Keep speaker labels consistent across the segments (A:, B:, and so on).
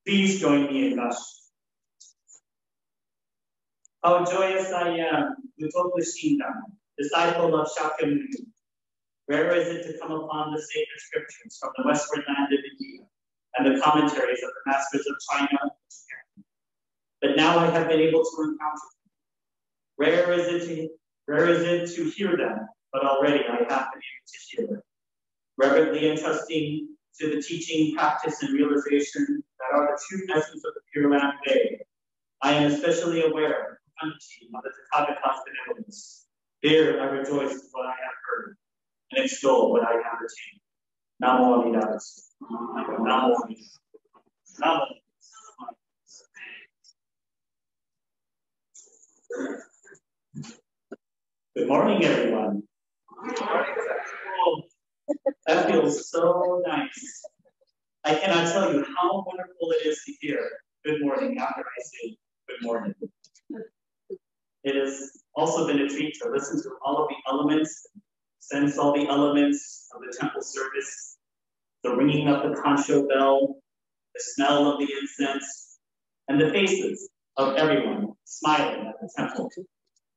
A: Please join me in Gash. How joyous I am, Utoku Shinran, disciple of Shakyamuni. Rare is it to come upon the sacred scriptures from the westward land of India and the commentaries of the masters of China and Japan. But now I have been able to encounter them. Rare is it to hear them, but already I have been able to hear them. Reverently entrusting to the teaching, practice, and realization that are the true essence of the Pure Land Way, I am especially aware of the Tathagata's benevolence. Here I rejoice in what I have heard and extol what I have attained. Namo Amida Butsu. Namo Amida. Namo. Good morning, everyone. Good morning. Oh, that feels so nice. I cannot tell you how wonderful it is to hear good morning after I say good morning. It has also been a treat to listen to all of the elements, sense all the elements of the temple service, the ringing of the concho bell, the smell of the incense, and the faces of everyone smiling at the temple.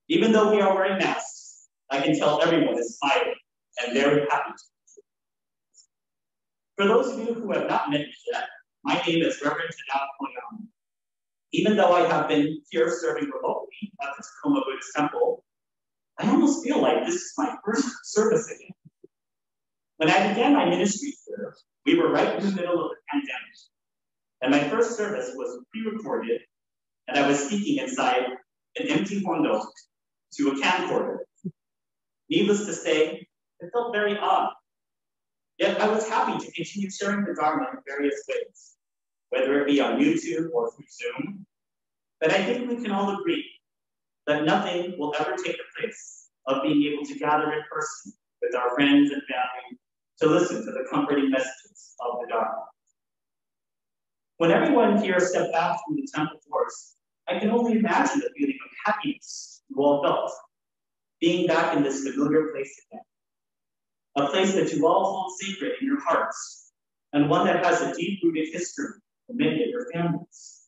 A: Even though we are wearing masks, I can tell everyone is smiling and very happy. For those of you who have not met me yet, my name is Reverend Koyama. Even though I have been here serving remotely at the Tacoma Buddhist Temple, I almost feel like this is my first service again. When I began my ministry here, we were right in the middle of the pandemic, and my first service was pre-recorded, and I was speaking inside an empty Hondo to a camcorder. Needless to say, it felt very odd. Yet I was happy to continue sharing the Dharma in various ways, whether it be on YouTube or through Zoom. But I think we can all agree that nothing will ever take the place of being able to gather in person with our friends and family to listen to the comforting messages of the Dharma. When everyone here stepped back from the temple doors, I can only imagine the feeling of happiness you all felt, being back in this familiar place again. A place that you all hold sacred in your hearts, and one that has a deep-rooted history for many of your families.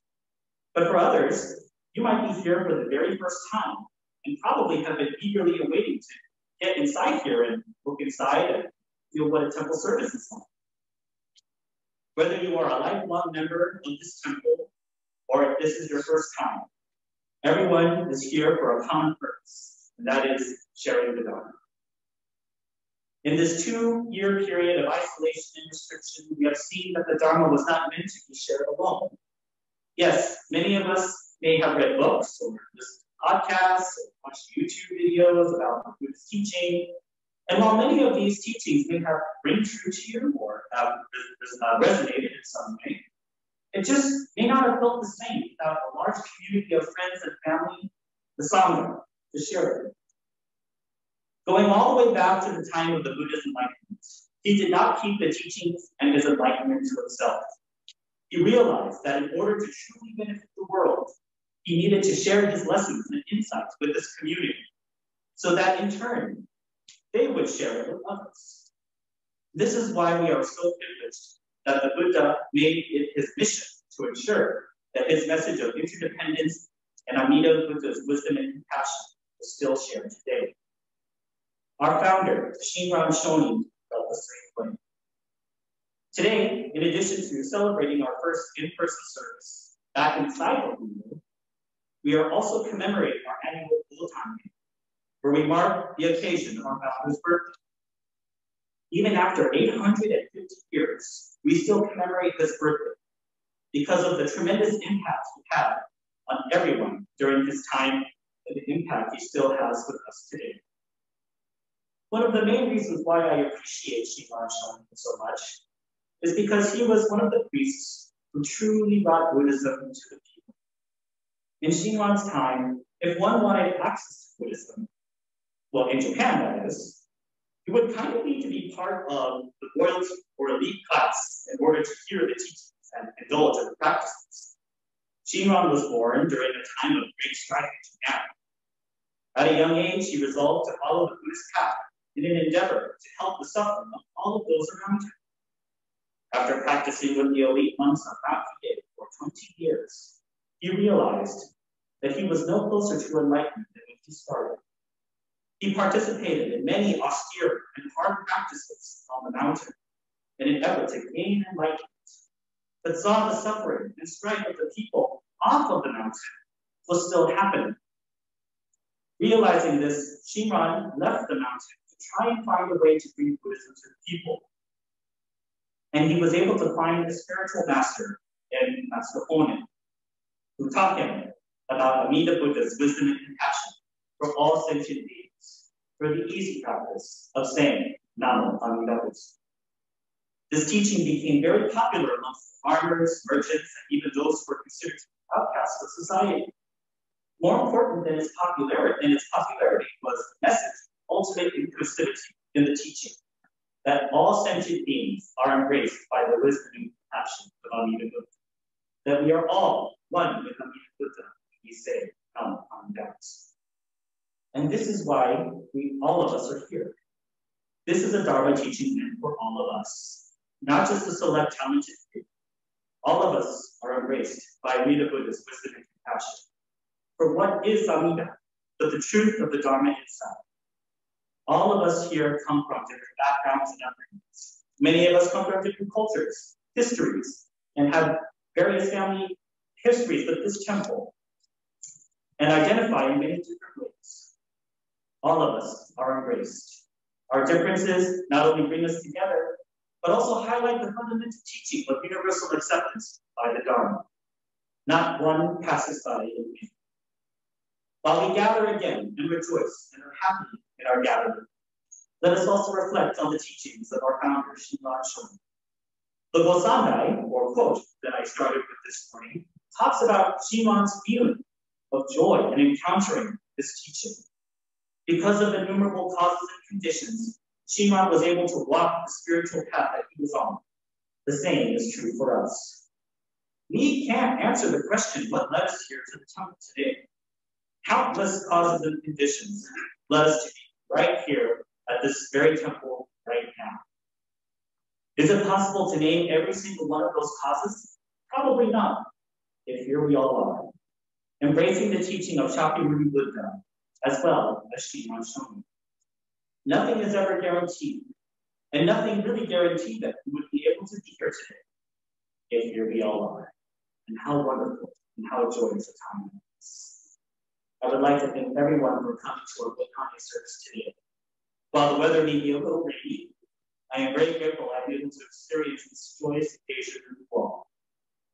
A: But for others, you might be here for the very first time, and probably have been eagerly awaiting to get inside here and look inside and feel what a temple service is like. Whether you are a lifelong member of this temple, or if this is your first time, everyone is here for a common purpose, and that is sharing the Dharma. In this 2-year period of isolation and restriction, we have seen that the Dharma was not meant to be shared alone. Yes, many of us may have read books or listened to podcasts or watched YouTube videos about Buddhist teaching. And while many of these teachings may have ring true to you or have resonated in some way, it just may not have felt the same without a large community of friends and family, the Sangha, to share it. Going all the way back to the time of the Buddha's enlightenment, he did not keep the teachings and his enlightenment to himself. He realized that in order to truly benefit the world, he needed to share his lessons and insights with this community, so that in turn, they would share it with others. This is why we are so privileged that the Buddha made it his mission to ensure that his message of interdependence and Amida Buddha's wisdom and compassion is still shared today. Our founder, Shinran Shonin, felt the same way. Today, in addition to celebrating our first in-person service back inside the Hondo, we are also commemorating our annual Gotan-E, where we mark the occasion of our founder's birthday. Even after 850 years, we still commemorate this birthday because of the tremendous impact he had on everyone during his time and the impact he still has with us today. One of the main reasons why I appreciate Shinran Shonin so much is because he was one of the priests who truly brought Buddhism to the people. In Shinran's time, if one wanted access to Buddhism, well, in Japan that is, you would kind of need to be part of the royalty or elite class in order to hear the teachings and indulge in the practices. Shinran was born during a time of great strife in Japan. At a young age, he resolved to follow the Buddhist path in an endeavor to help the suffering of all of those around him. After practicing with the elite monks on Mount for he realized that he was no closer to enlightenment than when he started. He participated in many austere and hard practices on the mountain in an effort to gain enlightenment, but saw the suffering and strife of the people off of the mountain was still happening. Realizing this, Shinran left the mountain to try and find a way to bring Buddhism to the people. And he was able to find a spiritual master in Master Hondo, who taught him about Amida Buddha's wisdom and compassion for all sentient beings, for the easy practice of saying Namo Amida Buddha. This teaching became very popular amongst farmers, merchants, and even those who were considered outcasts of society. More important than its popularity was the message, ultimate inclusivity in the teaching, that all sentient beings are embraced by the wisdom and compassion of Amida Buddha, that we are all one with Amida Buddha, we say, Namo Amida Buddha. And this is why all of us are here. This is a Dharma teaching meant for all of us, not just the select talented few. All of us are embraced by Amida Buddha's wisdom and compassion. For what is Amida, but the truth of the Dharma itself? All of us here come from different backgrounds and upbringings. Many of us come from different cultures, histories, and have various family histories with this temple, and identify in many different ways. All of us are embraced. Our differences not only bring us together, but also highlight the fundamental teaching of universal acceptance by the Dharma. Not one passes by in vain. While we gather again and rejoice and are happy in our gathering, let us also reflect on the teachings of our founder, Shinran Shonin. The Gotan-E, or quote, that I started with this morning, talks about Shinran's feeling of joy in encountering this teaching. Because of innumerable causes and conditions, Shinran was able to walk the spiritual path that he was on. The same is true for us. We can't answer the question, what led us here to the temple today? Countless causes and conditions led us to be right here at this very temple right now. Is it possible to name every single one of those causes? Probably not, if here we all are, embracing the teaching of Shakyamuni Buddha, as well as Shinran Shonin. Nothing is ever guaranteed, and nothing really guaranteed that we would be able to be here today, if here we all are. And how wonderful and how joyous a time it is. I would like to thank everyone for coming to our Gotan-E service today. While the weather may be a little rainy, I am very grateful I've been able to experience this joyous occasion with you all.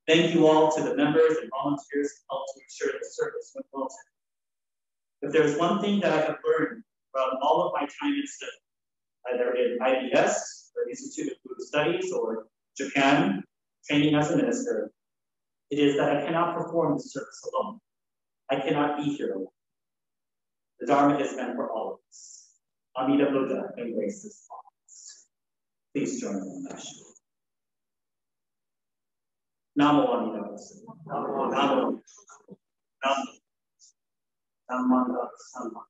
A: Thank you all to the members and volunteers who helped to ensure the service went well today. If there's one thing that I have learned from all of my time in study, either in IBS, or Institute of Buddhist Studies, or Japan, training as a minister, it is that I cannot perform this service alone. I cannot be here alone. The Dharma is meant for all of us. Amida Buddha embraces all of us. Please join me in that. Namo Amida Buddha. Namo Namo Namo Namo Namo.